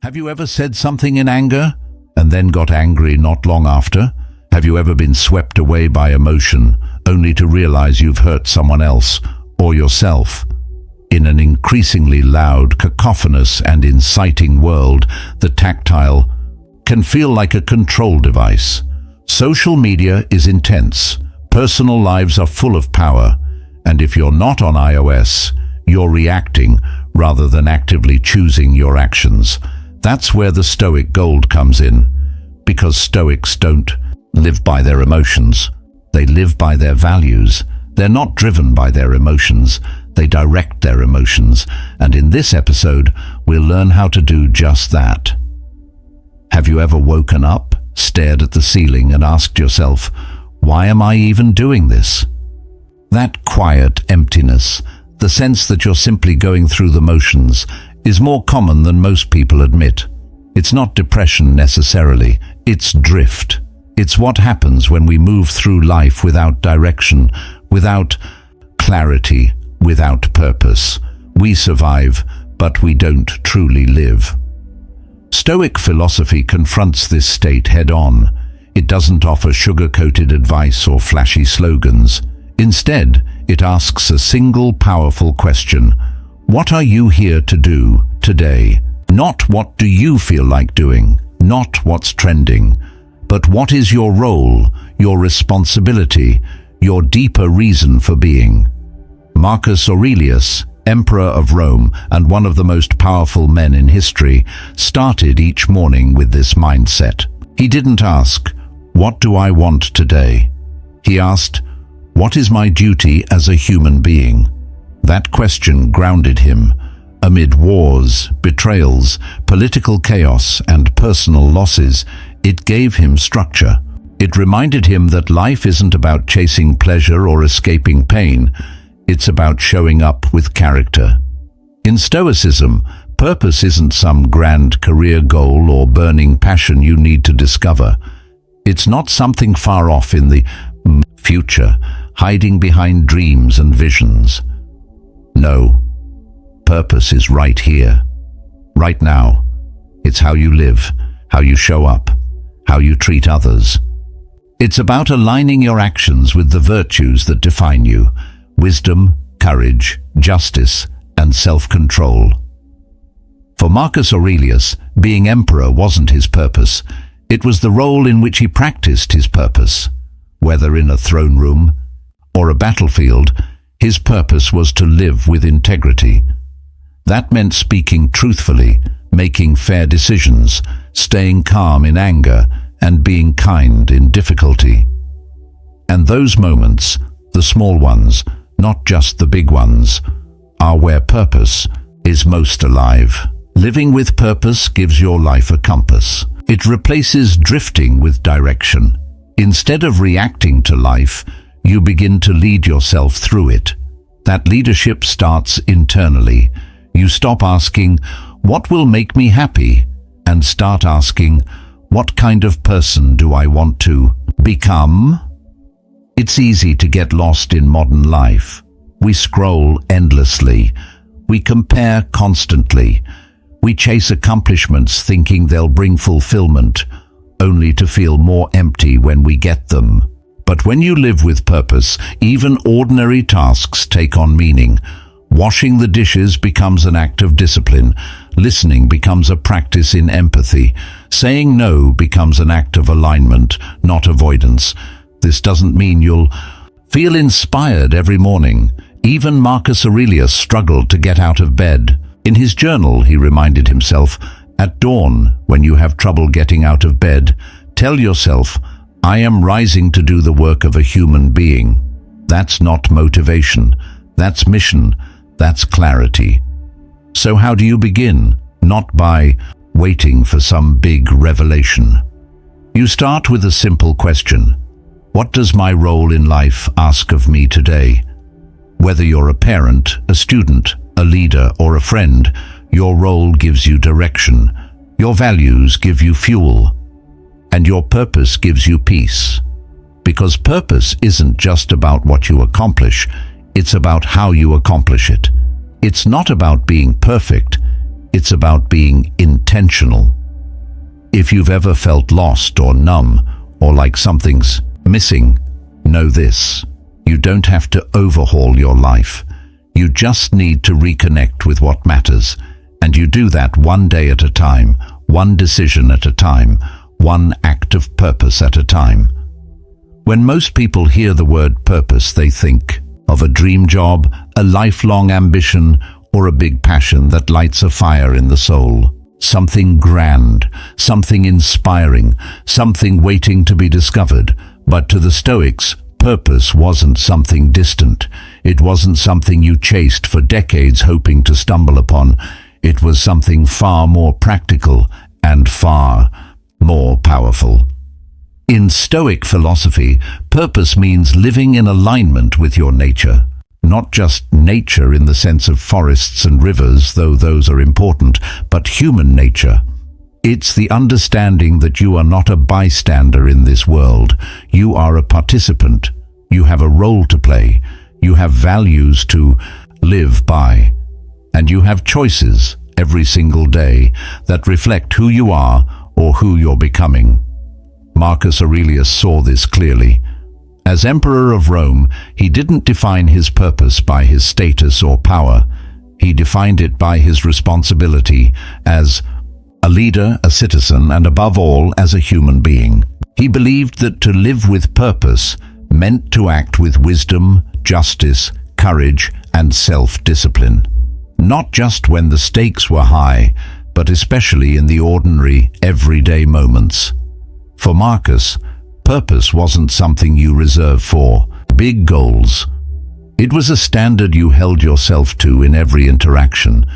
Have you ever said something in anger and then got angry not long after? Have you ever been swept away by emotion only to realize you've hurt someone else or yourself? In an increasingly loud, cacophonous and inciting world, the tactile can feel like a control device. Social media is intense. Personal lives are full of power. And if you're not on iOS, you're reacting rather than actively choosing your actions. That's where the Stoic gold comes in. Because Stoics don't live by their emotions. They live by their values. They're not driven by their emotions. They direct their emotions. And in this episode, we'll learn how to do just that. Have you ever woken up, stared at the ceiling and asked yourself, why am I even doing this? That quiet emptiness, the sense that you're simply going through the motions, is more common than most people admit. It's not depression necessarily, it's drift. It's what happens when we move through life without direction, without clarity, without purpose. We survive, but we don't truly live. Stoic philosophy confronts this state head-on. It doesn't offer sugar-coated advice or flashy slogans. Instead, it asks a single powerful question. What are you here to do today? Not what do you feel like doing, not what's trending, but what is your role, your responsibility, your deeper reason for being? Marcus Aurelius, Emperor of Rome and one of the most powerful men in history, started each morning with this mindset. He didn't ask, what do I want today? He asked, what is my duty as a human being? That question grounded him. Amid wars, betrayals, political chaos, and personal losses, it gave him structure. It reminded him that life isn't about chasing pleasure or escaping pain. It's about showing up with character. In Stoicism, purpose isn't some grand career goal or burning passion you need to discover. It's not something far off in the future, hiding behind dreams and visions. No, purpose is right here, right now. It's how you live, how you show up, how you treat others. It's about aligning your actions with the virtues that define you: wisdom, courage, justice, and self-control. For Marcus Aurelius, being emperor wasn't his purpose. It was the role in which he practiced his purpose. Whether in a throne room or a battlefield, his purpose was to live with integrity. That meant speaking truthfully, making fair decisions, staying calm in anger, and being kind in difficulty. And those moments, the small ones, not just the big ones, are where purpose is most alive. Living with purpose gives your life a compass. It replaces drifting with direction. Instead of reacting to life, you begin to lead yourself through it. That leadership starts internally. You stop asking, what will make me happy? And start asking, what kind of person do I want to become? It's easy to get lost in modern life. We scroll endlessly. We compare constantly. We chase accomplishments thinking they'll bring fulfillment, only to feel more empty when we get them. But when you live with purpose, even ordinary tasks take on meaning. Washing the dishes becomes an act of discipline. Listening becomes a practice in empathy. Saying no becomes an act of alignment, not avoidance. This doesn't mean you'll feel inspired every morning. Even Marcus Aurelius struggled to get out of bed. In his journal, he reminded himself, at dawn, when you have trouble getting out of bed, tell yourself, I am rising to do the work of a human being. That's not motivation. That's mission. That's clarity. So how do you begin? Not by waiting for some big revelation. You start with a simple question. What does my role in life ask of me today? Whether you're a parent, a student, a leader, or a friend, your role gives you direction. Your values give you fuel. And your purpose gives you peace. Because purpose isn't just about what you accomplish, it's about how you accomplish it. It's not about being perfect, It's about being intentional. If you've ever felt lost or numb, or like something's missing, know this: you don't have to overhaul your life. You just need to reconnect with what matters, and you do that one day at a time, one decision at a time, one act of purpose at a time. When most people hear the word purpose, they think of a dream job, a lifelong ambition, or a big passion that lights a fire in the soul. Something grand, something inspiring, something waiting to be discovered. But to the Stoics, purpose wasn't something distant. It wasn't something you chased for decades hoping to stumble upon. It was something far more practical and far more powerful. In Stoic philosophy, purpose means living in alignment with your nature. Not just nature in the sense of forests and rivers, though those are important, but human nature. It's the understanding that you are not a bystander in this world. You are a participant. You have a role to play. You have values to live by. And you have choices every single day that reflect who you are or who you're becoming. Marcus Aurelius saw this clearly. As Emperor of Rome, he didn't define his purpose by his status or power. He defined it by his responsibility as a leader, a citizen, and above all, as a human being. He believed that to live with purpose meant to act with wisdom, justice, courage, and self-discipline. Not just when the stakes were high, but especially in the ordinary, everyday moments. For Marcus, purpose wasn't something you reserved for big goals. It was a standard you held yourself to in every interaction.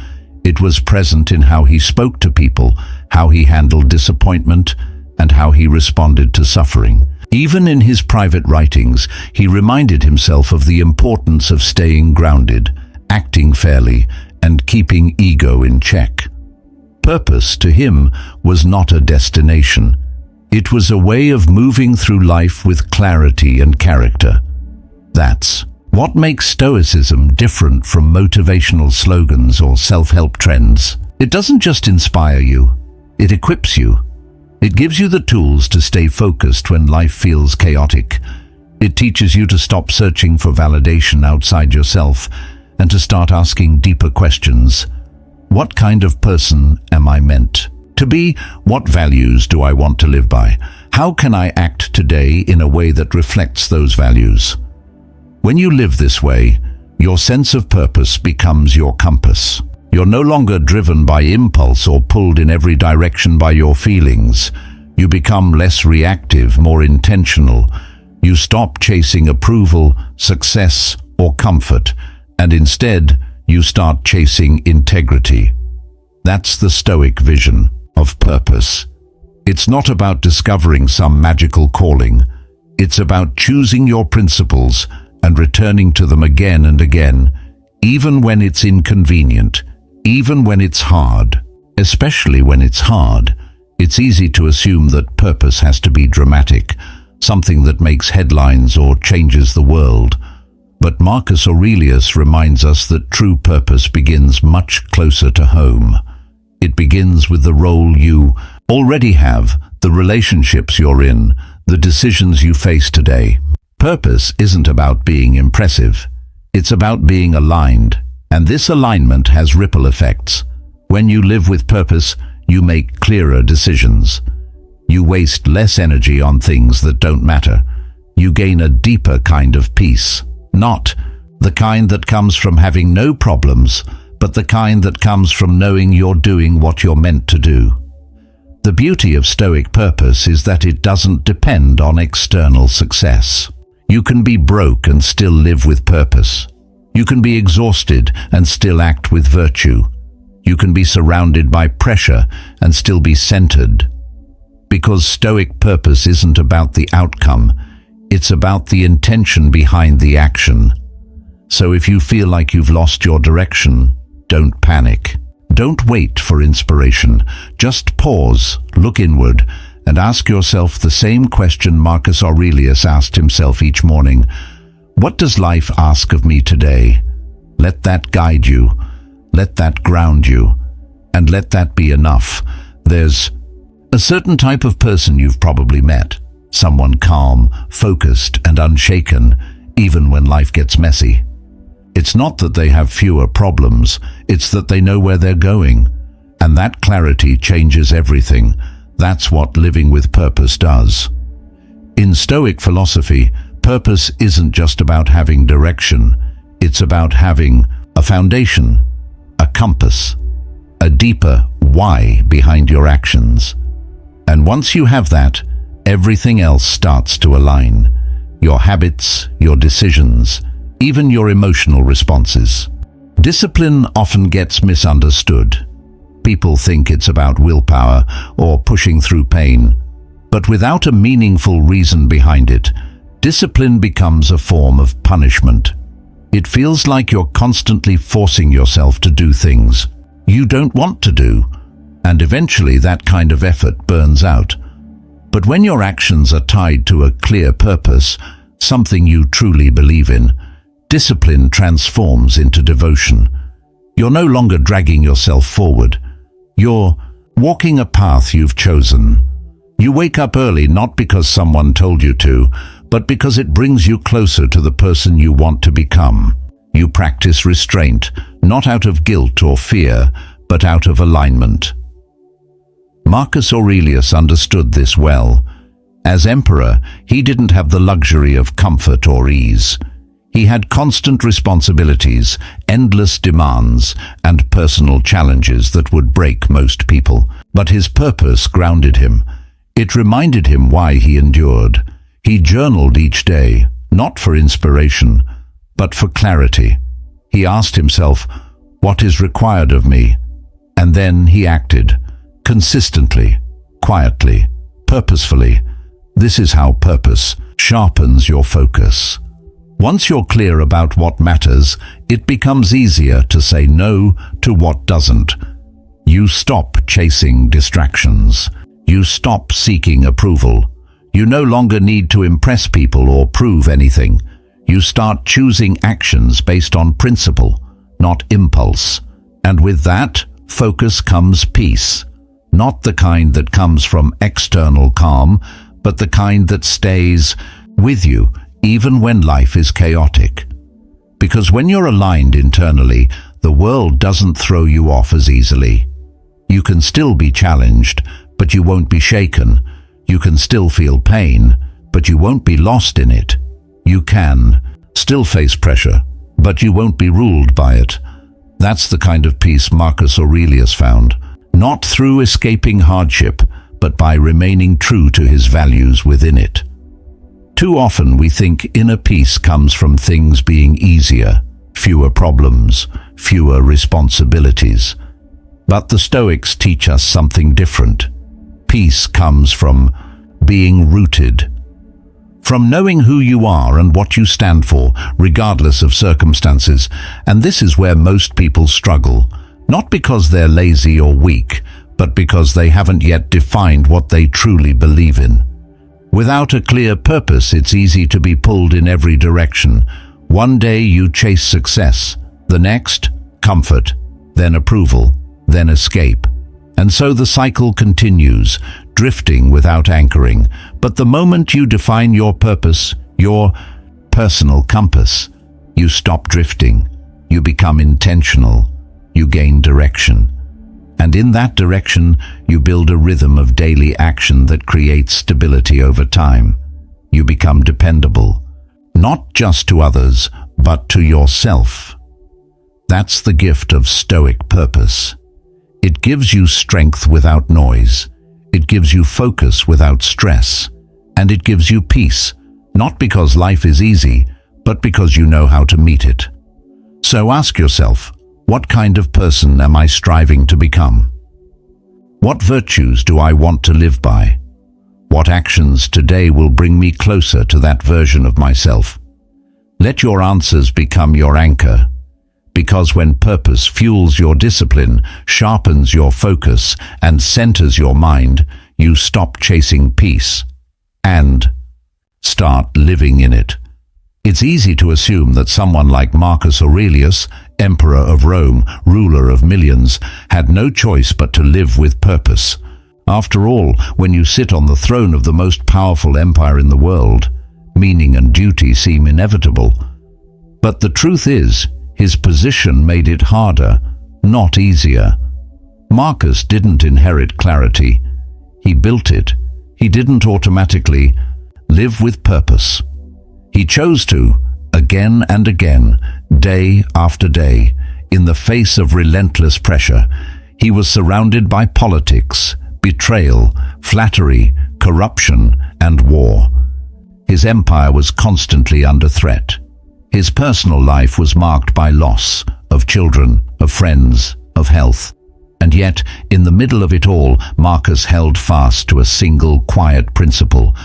It was present in how he spoke to people, how he handled disappointment, and how he responded to suffering. Even in his private writings, he reminded himself of the importance of staying grounded, acting fairly, and keeping ego in check. Purpose, to him, was not a destination. It was a way of moving through life with clarity and character. That's what makes Stoicism different from motivational slogans or self-help trends. It doesn't just inspire you, it equips you. It gives you the tools to stay focused when life feels chaotic. It teaches you to stop searching for validation outside yourself and to start asking deeper questions. What kind of person am I meant to be? What values do I want to live by? How can I act today in a way that reflects those values? When you live this way, your sense of purpose becomes your compass. You're no longer driven by impulse or pulled in every direction by your feelings. You become less reactive, more intentional. You stop chasing approval, success, or comfort, and instead, you start chasing integrity. That's the Stoic vision of purpose. It's not about discovering some magical calling. It's about choosing your principles and returning to them again and again, even when it's inconvenient, even when it's hard. Especially when it's hard, it's easy to assume that purpose has to be dramatic, something that makes headlines or changes the world. But Marcus Aurelius reminds us that true purpose begins much closer to home. It begins with the role you already have, the relationships you're in, the decisions you face today. Purpose isn't about being impressive. It's about being aligned, and this alignment has ripple effects. When you live with purpose, you make clearer decisions. You waste less energy on things that don't matter. You gain a deeper kind of peace. Not the kind that comes from having no problems, but the kind that comes from knowing you're doing what you're meant to do. The beauty of Stoic purpose is that it doesn't depend on external success. You can be broke and still live with purpose. You can be exhausted and still act with virtue. You can be surrounded by pressure and still be centered. Because Stoic purpose isn't about the outcome, it's about the intention behind the action. So if you feel like you've lost your direction, don't panic. Don't wait for inspiration. Just pause, look inward, and ask yourself the same question Marcus Aurelius asked himself each morning. What does life ask of me today? Let that guide you. Let that ground you. and let that be enough. There's a certain type of person you've probably met, someone calm, focused, and unshaken, even when life gets messy. It's not that they have fewer problems, it's that they know where they're going. And that clarity changes everything. That's what living with purpose does. In Stoic philosophy, purpose isn't just about having direction. It's about having a foundation, a compass, a deeper why behind your actions. And once you have that, everything else starts to align. Your habits, your decisions, even your emotional responses. Discipline often gets misunderstood. People think it's about willpower or pushing through pain. But without a meaningful reason behind it, discipline becomes a form of punishment. It feels like you're constantly forcing yourself to do things you don't want to do, and eventually that kind of effort burns out. But when your actions are tied to a clear purpose, something you truly believe in, discipline transforms into devotion. You're no longer dragging yourself forward. You're walking a path you've chosen. You wake up early not because someone told you to, but because it brings you closer to the person you want to become. You practice restraint, not out of guilt or fear, but out of alignment. Marcus Aurelius understood this well. As emperor, he didn't have the luxury of comfort or ease. He had constant responsibilities, endless demands, and personal challenges that would break most people. But his purpose grounded him. It reminded him why he endured. He journaled each day, not for inspiration, but for clarity. He asked himself, "What is required of me?" And then he acted, consistently, quietly, purposefully. This is how purpose sharpens your focus. Once you're clear about what matters, it becomes easier to say no to what doesn't. You stop chasing distractions. You stop seeking approval. You no longer need to impress people or prove anything. You start choosing actions based on principle, not impulse. And with that, focus comes peace. Not the kind that comes from external calm, but the kind that stays with you even when life is chaotic. Because when you're aligned internally, the world doesn't throw you off as easily. You can still be challenged, but you won't be shaken. You can still feel pain, but you won't be lost in it. You can still face pressure, but you won't be ruled by it. That's the kind of peace Marcus Aurelius found, not through escaping hardship, but by remaining true to his values within it. Too often we think inner peace comes from things being easier, fewer problems, fewer responsibilities. But the Stoics teach us something different. Peace comes from being rooted, from knowing who you are and what you stand for, regardless of circumstances. And this is where most people struggle, not because they're lazy or weak, but because they haven't yet defined what they truly believe in. Without a clear purpose, it's easy to be pulled in every direction. One day you chase success, the next, comfort, then approval, then escape. And so the cycle continues, drifting without anchoring. But the moment you define your purpose, your personal compass, you stop drifting, you become intentional, you gain direction. And in that direction, you build a rhythm of daily action that creates stability over time. You become dependable, not just to others, but to yourself. That's the gift of Stoic purpose. It gives you strength without noise. It gives you focus without stress. And it gives you peace, not because life is easy, but because you know how to meet it. So ask yourself, what kind of person am I striving to become? What virtues do I want to live by? What actions today will bring me closer to that version of myself? Let your answers become your anchor. Because when purpose fuels your discipline, sharpens your focus, and centers your mind, you stop chasing peace and start living in it. It's easy to assume that someone like Marcus Aurelius, emperor of Rome, ruler of millions, had no choice but to live with purpose. After all, when you sit on the throne of the most powerful empire in the world, meaning and duty seem inevitable. But the truth is, his position made it harder, not easier. Marcus didn't inherit clarity. He built it. He didn't automatically live with purpose. He chose to, again and again, day after day, in the face of relentless pressure. He was surrounded by politics, betrayal, flattery, corruption, and war. His empire was constantly under threat. His personal life was marked by loss of children, of friends, of health. And yet, in the middle of it all, Marcus held fast to a single quiet principle: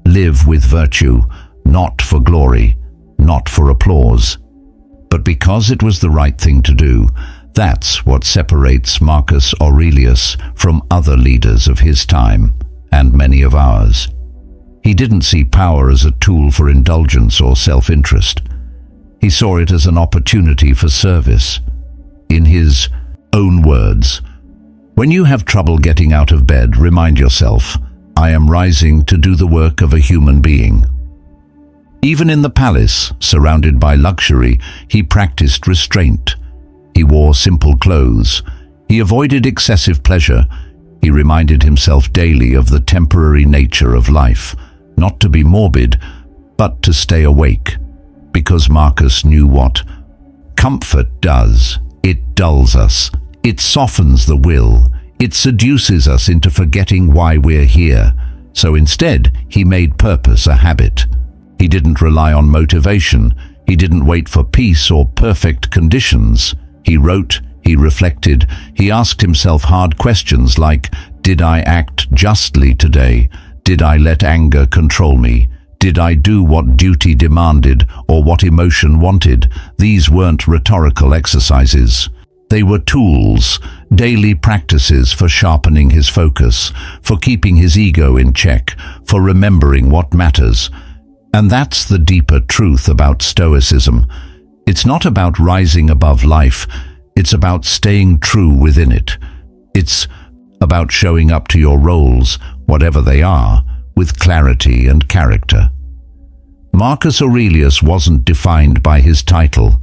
live with virtue, not for glory, not for applause, but because it was the right thing to do. That's what separates Marcus Aurelius from other leaders of his time, and many of ours. He didn't see power as a tool for indulgence or self-interest. He saw it as an opportunity for service. In his own words, "When you have trouble getting out of bed, remind yourself, I am rising to do the work of a human being." Even in the palace, surrounded by luxury, he practiced restraint. He wore simple clothes. He avoided excessive pleasure. He reminded himself daily of the temporary nature of life, not to be morbid, but to stay awake. Because Marcus knew what comfort does. It dulls us. It softens the will. It seduces us into forgetting why we're here. So instead, he made purpose a habit. He didn't rely on motivation. He didn't wait for peace or perfect conditions. He wrote, he reflected, he asked himself hard questions like, did I act justly today? Did I let anger control me? Did I do what duty demanded or what emotion wanted? These weren't rhetorical exercises. They were tools, daily practices for sharpening his focus, for keeping his ego in check, for remembering what matters. And that's the deeper truth about Stoicism. It's not about rising above life. It's about staying true within it. It's about showing up to your roles, whatever they are, with clarity and character. Marcus Aurelius wasn't defined by his title.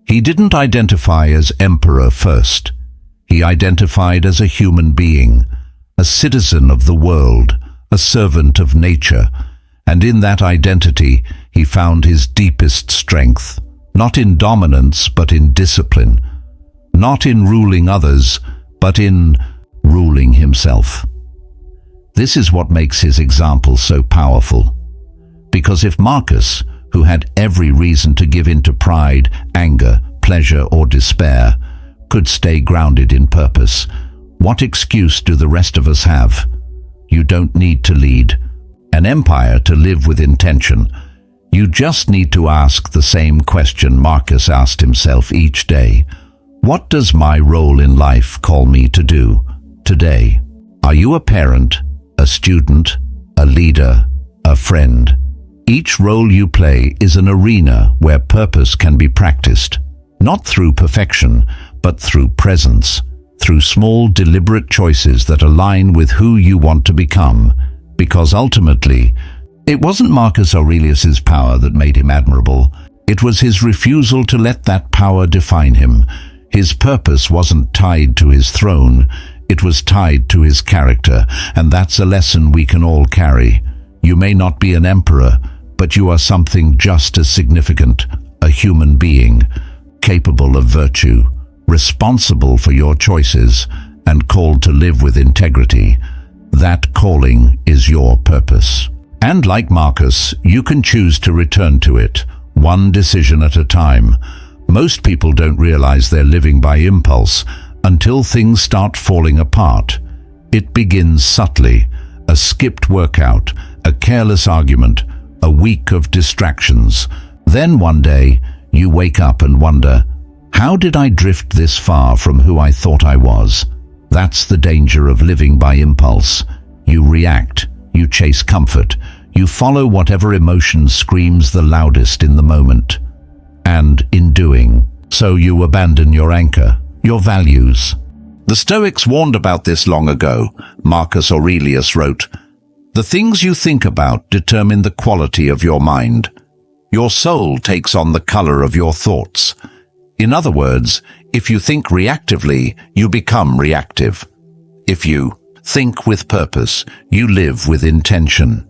He didn't identify as emperor first. He identified as a human being, a citizen of the world, a servant of nature. And in that identity, he found his deepest strength, not in dominance, but in discipline, not in ruling others, but in ruling himself. This is what makes his example so powerful. Because if Marcus, who had every reason to give in to pride, anger, pleasure, or despair, could stay grounded in purpose, what excuse do the rest of us have? You don't need to lead an empire to live with intention. You just need to ask the same question Marcus asked himself each day. What does my role in life call me to do today? Are you a parent, a student, a leader, a friend? Each role you play is an arena where purpose can be practiced, not through perfection, but through presence, through small, deliberate choices that align with who you want to become. Because ultimately, it wasn't Marcus Aurelius's power that made him admirable. It was his refusal to let that power define him. His purpose wasn't tied to his throne. It was tied to his character, and that's a lesson we can all carry. You may not be an emperor, but you are something just as significant, a human being, capable of virtue, responsible for your choices, and called to live with integrity. That calling is your purpose. And like Marcus, you can choose to return to it, one decision at a time. Most people don't realize they're living by impulse until things start falling apart. It begins subtly, a skipped workout, a careless argument, a week of distractions. Then one day, you wake up and wonder, how did I drift this far from who I thought I was? That's the danger of living by impulse. You react, you chase comfort, You follow whatever emotion screams the loudest in the moment. And in doing so, you abandon your anchor, your values. The Stoics warned about this long ago. Marcus Aurelius wrote, "The things you think about determine the quality of your mind. Your soul takes on the color of your thoughts." In other words, if you think reactively, you become reactive. If you think with purpose, you live with intention.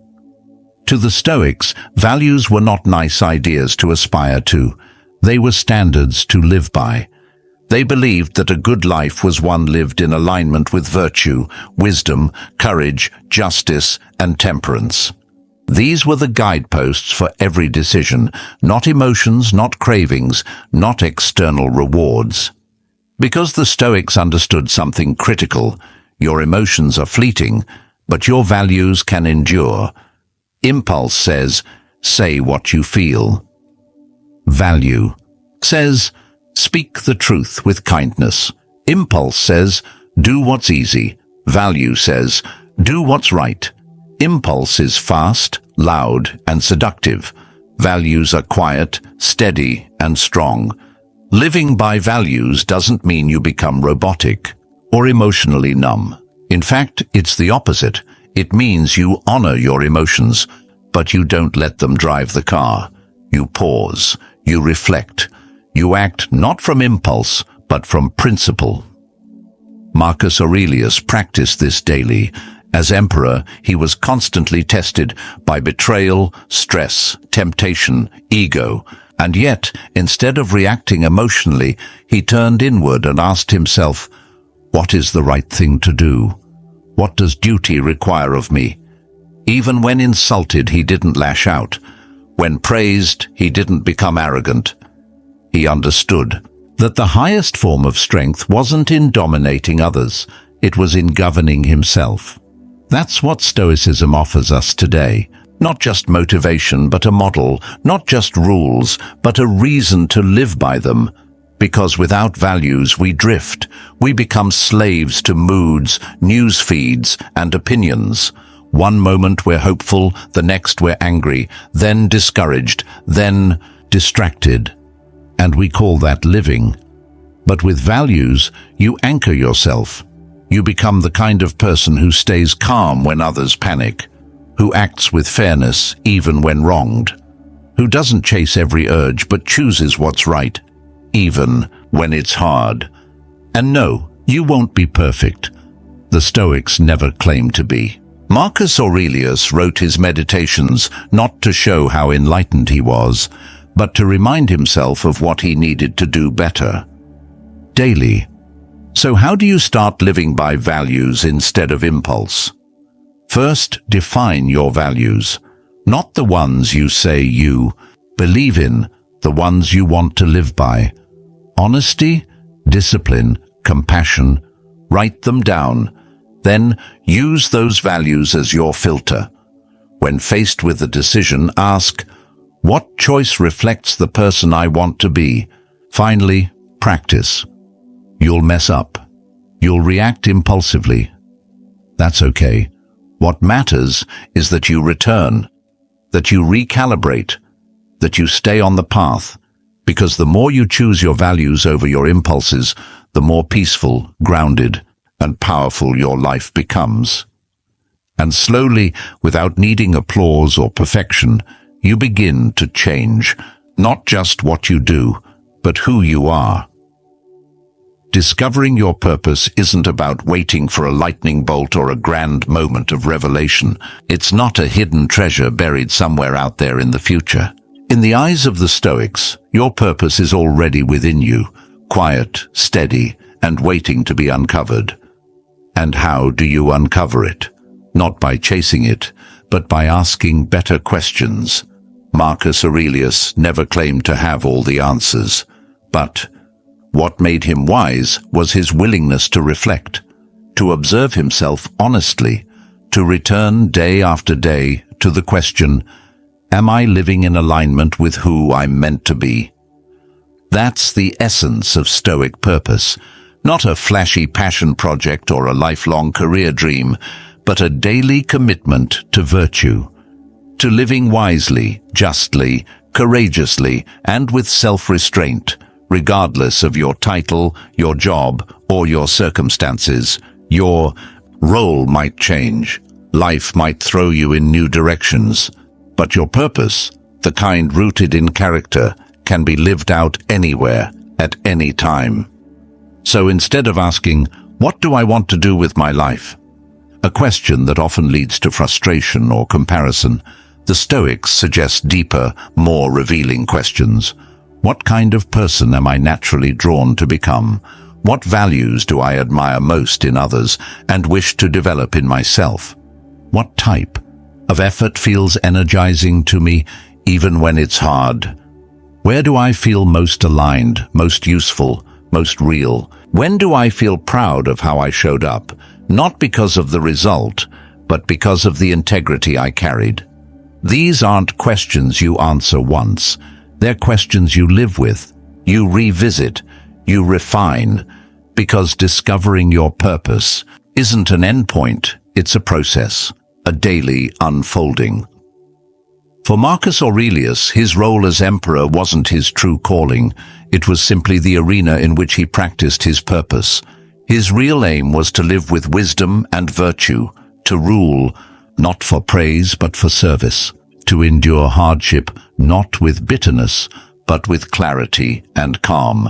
To the Stoics, values were not nice ideas to aspire to. They were standards to live by. They believed that a good life was one lived in alignment with virtue, wisdom, courage, justice, and temperance. These were the guideposts for every decision, not emotions, not cravings, not external rewards. Because the Stoics understood something critical, your emotions are fleeting, but your values can endure. Impulse says, say what you feel. Value says, speak the truth with kindness. Impulse says, do what's easy. Value says, do what's right. Impulse is fast, loud, and seductive. Values are quiet, steady, and strong. Living by values doesn't mean you become robotic or emotionally numb. In fact, it's the opposite. It means you honor your emotions, but you don't let them drive the car. You pause, you reflect, you act not from impulse, but from principle. Marcus Aurelius practiced this daily. As emperor, he was constantly tested by betrayal, stress, temptation, ego, and yet, instead of reacting emotionally, he turned inward and asked himself, what is the right thing to do? What does duty require of me? Even when insulted, he didn't lash out. When praised, he didn't become arrogant. He understood that the highest form of strength wasn't in dominating others, it was in governing himself. That's what Stoicism offers us today. Not just motivation, but a model. Not just rules, but a reason to live by them. Because without values, we drift. We become slaves to moods, news feeds, and opinions. One moment we're hopeful, the next we're angry, then discouraged, then distracted. And we call that living. But with values, you anchor yourself. You become the kind of person who stays calm when others panic, who acts with fairness even when wronged, who doesn't chase every urge but chooses what's right, even when it's hard. And no, you won't be perfect. The Stoics never claimed to be. Marcus Aurelius wrote his meditations not to show how enlightened he was, but to remind himself of what he needed to do better. Daily. So how do you start living by values instead of impulse? First, define your values. Not the ones you say you believe in, the ones you want to live by. Honesty, discipline, compassion. Write them down. Then use those values as your filter. When faced with a decision, ask, what choice reflects the person I want to be? Finally, practice. You'll mess up. You'll react impulsively. That's okay. What matters is that you return, that you recalibrate, that you stay on the path, because the more you choose your values over your impulses, the more peaceful, grounded, and powerful your life becomes. And slowly, without needing applause or perfection, you begin to change, not just what you do, but who you are. Discovering your purpose isn't about waiting for a lightning bolt or a grand moment of revelation. It's not a hidden treasure buried somewhere out there in the future. In the eyes of the Stoics, your purpose is already within you, quiet, steady, and waiting to be uncovered. And how do you uncover it? Not by chasing it, but by asking better questions. Marcus Aurelius never claimed to have all the answers, but what made him wise was his willingness to reflect, to observe himself honestly, to return day after day to the question, am I living in alignment with who I'm meant to be? That's the essence of Stoic purpose, not a flashy passion project or a lifelong career dream, but a daily commitment to virtue, to living wisely, justly, courageously, and with self-restraint, regardless of your title, your job, or your circumstances. Your role might change. Life might throw you in new directions. But your purpose, the kind rooted in character, can be lived out anywhere, at any time. So instead of asking, "What do I want to do with my life?" a question that often leads to frustration or comparison, the Stoics suggest deeper, more revealing questions. What kind of person am I naturally drawn to become? What values do I admire most in others and wish to develop in myself? What type of effort feels energizing to me, even when it's hard? Where do I feel most aligned, most useful, most real? When do I feel proud of how I showed up, not because of the result, but because of the integrity I carried? These aren't questions you answer once. They're questions you live with, you revisit, you refine, because discovering your purpose isn't an endpoint, it's a process, a daily unfolding. For Marcus Aurelius, his role as emperor wasn't his true calling. It was simply the arena in which he practiced his purpose. His real aim was to live with wisdom and virtue, to rule, not for praise but for service, to endure hardship not with bitterness but with clarity and calm.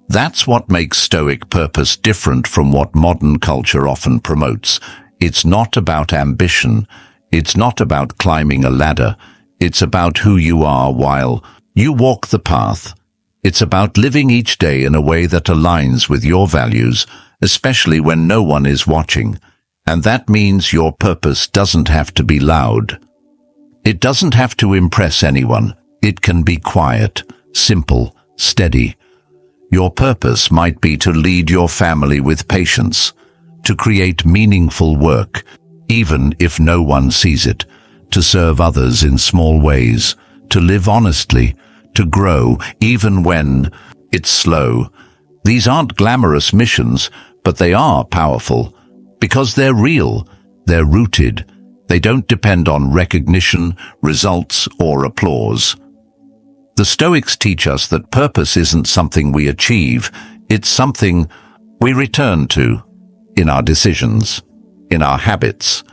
That's what makes Stoic purpose different from what modern culture often promotes. It's not about ambition. It's not about climbing a ladder. It's about who you are while you walk the path. It's about living each day in a way that aligns with your values, especially when no one is watching. And that means your purpose doesn't have to be loud. It doesn't have to impress anyone. It can be quiet, simple, steady. Your purpose might be to lead your family with patience, to create meaningful work, even if no one sees it, to serve others in small ways, to live honestly, to grow even when it's slow. These aren't glamorous missions, but they are powerful because they're real, they're rooted. They don't depend on recognition, results, or applause. The Stoics teach us that purpose isn't something we achieve, it's something we return to in our decisions, in our habits,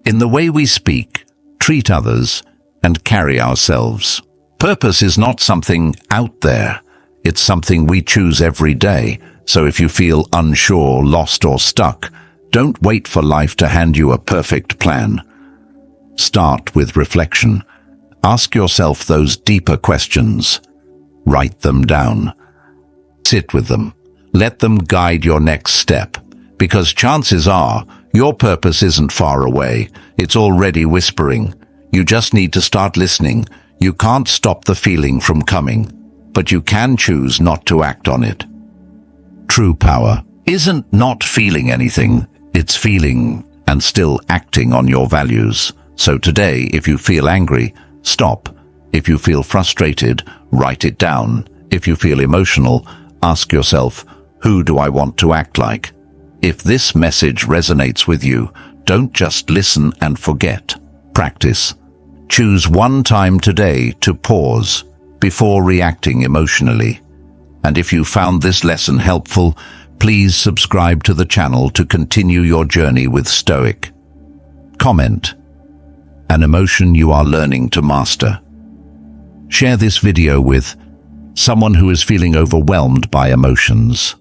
in the way we speak, treat others, and carry ourselves. Purpose is not something out there. It's something we choose every day. So if you feel unsure, lost, or stuck, don't wait for life to hand you a perfect plan. Start with reflection. Ask yourself those deeper questions. Write them down. Sit with them. Let them guide your next step. Because chances are, your purpose isn't far away. It's already whispering. You just need to start listening. You can't stop the feeling from coming, but you can choose not to act on it. True power isn't not feeling anything. It's feeling and still acting on your values. So today, if you feel angry, stop. If you feel frustrated, write it down. If you feel emotional, ask yourself, who do I want to act like? If this message resonates with you, don't just listen and forget. Practice. Choose one time today to pause before reacting emotionally. And if you found this lesson helpful, please subscribe to the channel to continue your journey with Stoic. Comment. An emotion you are learning to master. Share this video with someone who is feeling overwhelmed by emotions.